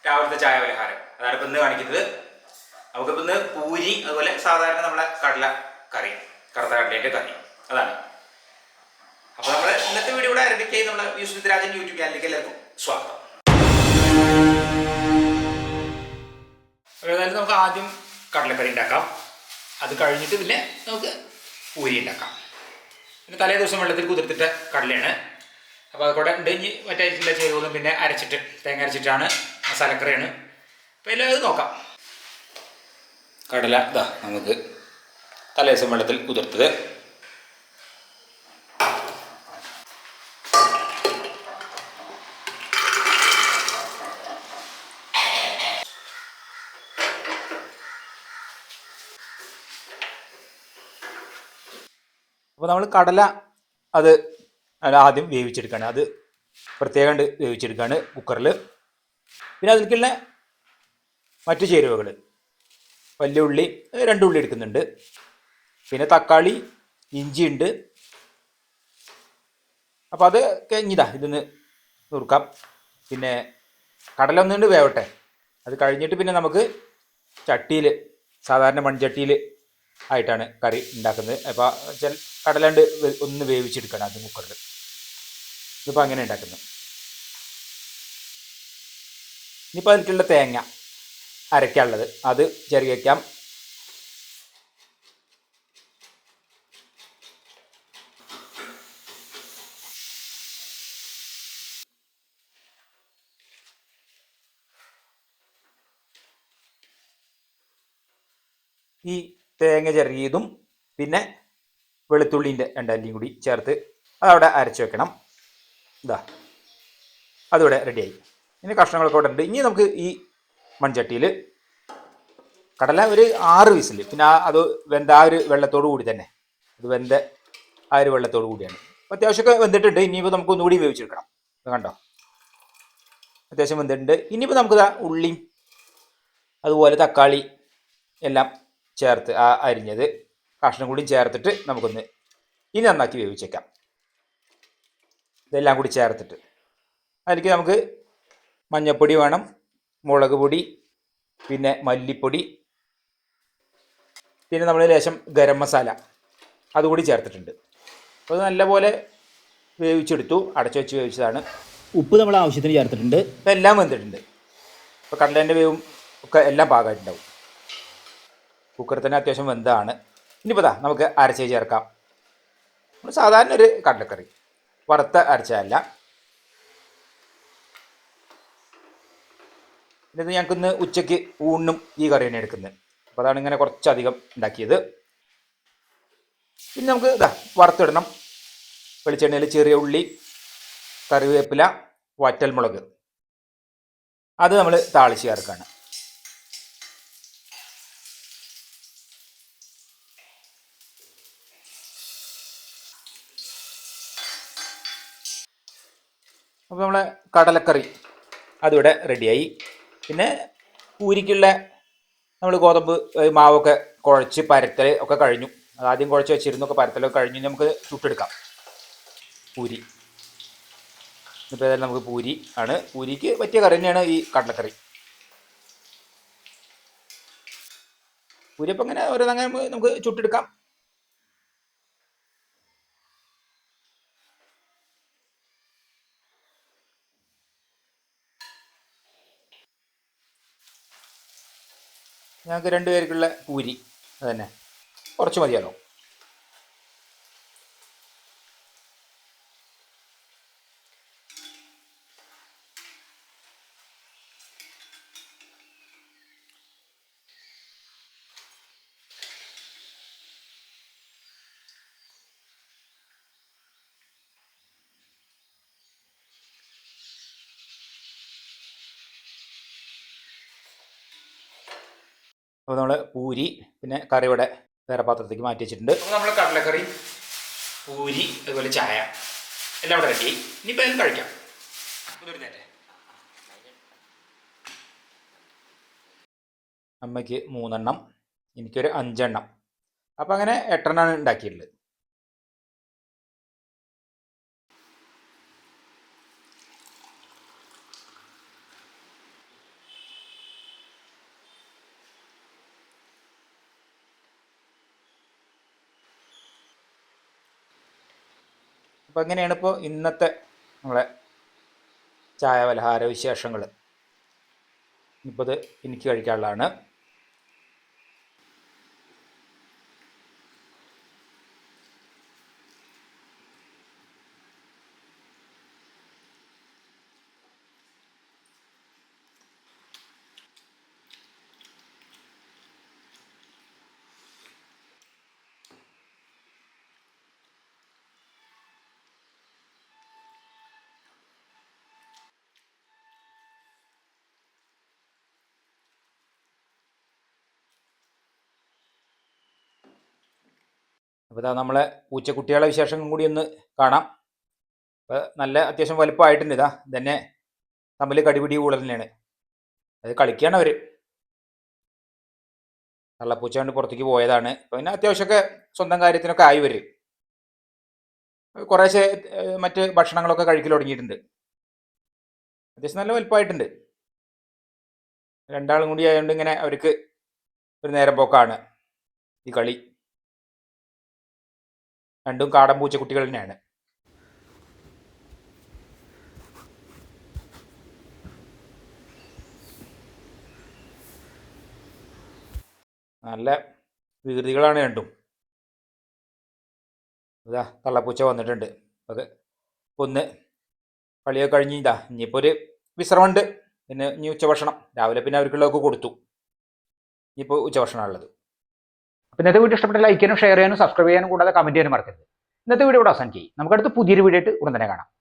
രാവിലത്തെ ചായ പലഹാരം അതാണ് ഇപ്പം ഇന്ന് കാണിക്കുന്നത്. നമുക്കിപ്പോൾ ഇന്ന് പൂരി, അതുപോലെ സാധാരണ നമ്മളെ കടല കറി, കറുത്ത കടലേൻ്റെ കറി, അതാണ്. അപ്പോൾ നമ്മൾ ഇന്നത്തെ വീഡിയോ ഇവിടെ ആരംഭിക്കുകയും നമ്മുടെ യൂസ് രാജൻ യൂട്യൂബ് ചാനലിലേക്ക് എല്ലാവർക്കും സ്വാഗതം. ഏതായാലും നമുക്ക് ആദ്യം കടലക്കറി ഉണ്ടാക്കാം. അത് കഴിഞ്ഞിട്ട് പിന്നെ നമുക്ക് പൂരി ഉണ്ടാക്കാം. പിന്നെ തലേ ദിവസം വെള്ളത്തിൽ കുതിർത്തിട്ട കടലയാണ്. അപ്പോൾ അതുകൂടെ ഉണ്ട്. ഇനി മറ്റായിട്ടുള്ള ചേരുവകളും പിന്നെ അരച്ചിട്ട് തേങ്ങ അരച്ചിട്ടാണ് മസാലക്കറിയാണ്. അപ്പോൾ എല്ലാം അത് നോക്കാം. കടല ഇതാ നമുക്ക് തലേ ദിവസം വെള്ളത്തിൽ കുതിർത്തത്. അപ്പോൾ നമ്മൾ കടല അത് ആദ്യം വേവിച്ചെടുക്കുകയാണ്. അത് പ്രത്യേകം വേവിച്ചെടുക്കുകയാണ് കുക്കറിൽ. പിന്നെ അതിലേക്കുള്ള മറ്റു ചേരുവകൾ, വലിയ ഉള്ളി 2 ഉള്ളി എടുക്കുന്നുണ്ട്, പിന്നെ തക്കാളി, ഇഞ്ചി ഉണ്ട്. അപ്പോൾ അത് കഴിഞ്ഞിതാ ഇതൊന്ന് നുറുക്കാം. പിന്നെ കടല ഒന്നുകൊണ്ട് വേവട്ടെ. അത് കഴിഞ്ഞിട്ട് പിന്നെ നമുക്ക് ചട്ടിയിൽ, സാധാരണ മൺചട്ടിയിൽ ആയിട്ടാണ് കറി ഉണ്ടാക്കുന്നത്. അപ്പോൾ കടലണ്ട് ഒന്ന് വേവിച്ചെടുക്കണം ആദ്യം കുക്കറിൽ. ഇതിപ്പോൾ അങ്ങനെ ഉണ്ടാക്കുന്നത്. ഇനിയിപ്പോൾ അതിലേക്കുള്ള തേങ്ങ അരയ്ക്കാനുള്ളത് അത് ചെറിയ വയ്ക്കാം. ഈ തേങ്ങ ചെറിയതും പിന്നെ വെളുത്തുള്ളിൻ്റെ 2 അല്ലിയും കൂടി ചേർത്ത് അതവിടെ അരച്ച് വെക്കണം. ഇതാ അതിവിടെ റെഡിയായി. ഇനി കഷ്ണങ്ങളൊക്കെ ഇവിടെ ഉണ്ട്. ഇനി നമുക്ക് ഈ മൺചട്ടിയിൽ കടല ഒരു 6 വിസിൽ, പിന്നെ അത് വെന്ത ആ ഒരു വെള്ളത്തോടു കൂടി തന്നെ, അത് വെന്ത ആ ഒരു വെള്ളത്തോടു കൂടിയാണ്. അപ്പോൾ അത്യാവശ്യമൊക്കെ വെന്തിട്ടുണ്ട്. ഇനിയിപ്പോൾ നമുക്ക് ഒന്നുകൂടി വേവിച്ചെടുക്കണം. ഇത് കണ്ടോ, അത്യാവശ്യം വെന്തിട്ടുണ്ട്. ഇനിയിപ്പോൾ നമുക്ക് ഉള്ളിയും അതുപോലെ തക്കാളി എല്ലാം ചേർത്ത് ആ അരിഞ്ഞത് കഷ്ണം കൂടി ചേർത്തിട്ട് നമുക്കൊന്ന് ഇനി നന്നാക്കി വേവിച്ചേക്കാം. ഇതെല്ലാം കൂടി ചേർത്തിട്ട് അതിലേക്ക് നമുക്ക് മഞ്ഞൾപ്പൊടി വേണം, മുളക് പൊടി, പിന്നെ മല്ലിപ്പൊടി, പിന്നെ നമ്മൾ ലേശം ഗരം മസാല അതുകൂടി ചേർത്തിട്ടുണ്ട്. അപ്പോൾ അത് നല്ലപോലെ വേവിച്ചെടുത്തു. അടച്ചു വെച്ച് വേവിച്ചതാണ്. ഉപ്പ് നമ്മൾ ആവശ്യത്തിന് ചേർത്തിട്ടുണ്ട്. ഇപ്പോൾ എല്ലാം വെന്തിട്ടുണ്ട്. ഇപ്പോൾ കടലേൻ്റെ വേവും ഒക്കെ എല്ലാം പാകമായിട്ടുണ്ടാവും. കുക്കറിൽ തന്നെ അത്യാവശ്യം വെന്താണ്. ഇനിയിപ്പോൾ നമുക്ക് അരച്ച് ചേർക്കാം. സാധാരണ ഒരു കടലക്കറി, വറുത്ത അരച്ചതല്ല. ഇത് ഞങ്ങൾക്കിന്ന് ഉച്ചയ്ക്ക് ഊണിനും ഈ കറി തന്നെ എടുക്കുന്നത്. അപ്പോൾ അതാണ് ഇങ്ങനെ കുറച്ചധികം ഉണ്ടാക്കിയത്. പിന്നെ നമുക്ക് വറുത്തിടണം. വെളിച്ചെണ്ണയിൽ ചെറിയ ഉള്ളി, കറിവേപ്പില, വറ്റൽമുളക് അത് നമ്മൾ താളിച്ച് ചേർക്കുകയാണ്. അപ്പോൾ നമ്മളെ കടലക്കറി അതിവിടെ റെഡിയായി. പിന്നെ പൂരിക്കുള്ള നമ്മൾ ഗോതമ്പ് മാവൊക്കെ കുഴച്ച് പരത്തൽ ഒക്കെ കഴിഞ്ഞു. അത് ആദ്യം കുഴച്ച് വെച്ചിരുന്നൊക്കെ പരത്തലൊക്കെ കഴിഞ്ഞ് നമുക്ക് ചുട്ടെടുക്കാം പൂരി. ഇപ്പോൾ ഏതായാലും നമുക്ക് പൂരി ആണ്, പൂരിക്ക് പറ്റിയ കറി തന്നെയാണ് ഈ കടലക്കറി. പൂരി അപ്പം അങ്ങനെ ഓരോന്നങ്ങനെ നമുക്ക് ചുട്ടെടുക്കാം. ഞങ്ങൾക്ക് 2 പേർക്കുള്ള പൂരി അത് തന്നെ കുറച്ച് മതിയല്ലോ. അപ്പോൾ നമ്മൾ പൂരി പിന്നെ കറി ഇവിടെ വേറെ പാത്രത്തേക്ക് മാറ്റി വെച്ചിട്ടുണ്ട്. അപ്പോൾ നമ്മൾ കടലക്കറി, പൂരി, അതുപോലെ ചായ എല്ലാം ഇവിടെ റെഡിയായി. ഇനിയിപ്പോൾ എല്ലാം കഴിക്കാം. ഒരു നേരെ അമ്മയ്ക്ക് 3 എണ്ണം, എനിക്കൊരു 5 എണ്ണം. അപ്പോൾ അങ്ങനെ 8 എണ്ണമാണ് ഉണ്ടാക്കിയിട്ടുള്ളത്. അപ്പോൾ അങ്ങനെയാണ് ഇപ്പോൾ ഇന്നത്തെ നമ്മളെ ചായ പലഹാര വിശേഷങ്ങൾ. ഇപ്പോൾ ഇത് എനിക്ക് കഴിക്കാനുള്ളതാണ്. അപ്പോൾ ഇതാ നമ്മളെ പൂച്ചക്കുട്ടികളെ വിശേഷം കൂടി ഒന്ന് കാണാം. അപ്പോൾ നല്ല അത്യാവശ്യം വലുപ്പമായിട്ടുണ്ട്. ഇതാ ഇതന്നെ തമ്മിൽ കടിപിടി കൂടുതൽ തന്നെയാണ്. അത് കളിക്കുകയാണ് അവർ. തള്ളപ്പൂച്ച കൊണ്ട് പുറത്തേക്ക് പോയതാണ്. അപ്പോൾ പിന്നെ അത്യാവശ്യമൊക്കെ സ്വന്തം കാര്യത്തിനൊക്കെ ആയി വരും. കുറേശ്ശെ മറ്റ് ഭക്ഷണങ്ങളൊക്കെ കഴിക്കൽ തുടങ്ങിയിട്ടുണ്ട്. അത്യാവശ്യം നല്ല വലുപ്പമായിട്ടുണ്ട്. രണ്ടാളും കൂടി ആയതുകൊണ്ട് ഇങ്ങനെ അവർക്ക് ഒരു നേരം പോക്കാണ് ഈ കളി. രണ്ടും കാടൻ പൂച്ചക്കുട്ടികൾ തന്നെയാണ്. നല്ല വികൃതികളാണ് രണ്ടും. ഇതാ തള്ളപ്പൂച്ച വന്നിട്ടുണ്ട്. അത് ഒന്ന് കളിയൊക്കെ കഴിഞ്ഞ് ഇതാ ഇനിയിപ്പോൾ ഒരു വിശ്രമമുണ്ട്. പിന്നെ ഇനി ഉച്ചഭക്ഷണം രാവിലെ പിന്നെ അവർക്കുള്ളതൊക്കെ കൊടുത്തു. ഇനിയിപ്പോൾ ഉച്ചഭക്ഷണമുള്ളത്. അപ്പോൾ ഇന്നത്തെ വീഡിയോ ഇഷ്ടപ്പെട്ട ലൈക്ക് ചെയ്യാനും ഷെയർ ചെയ്യാനും സബ്സ്ക്രൈബ് ചെയ്യാനും കൂടാതെ കമൻറ്റ് ചെയ്യാനും മറക്കരുത്. ഇന്നത്തെ വീഡിയോ ഇവിടെ അവസാനിക്കും. നമുക്കടുത്ത് പുതിയൊരു വീഡിയോ ആയിട്ട് ഉടൻ തന്നെ കാണാം.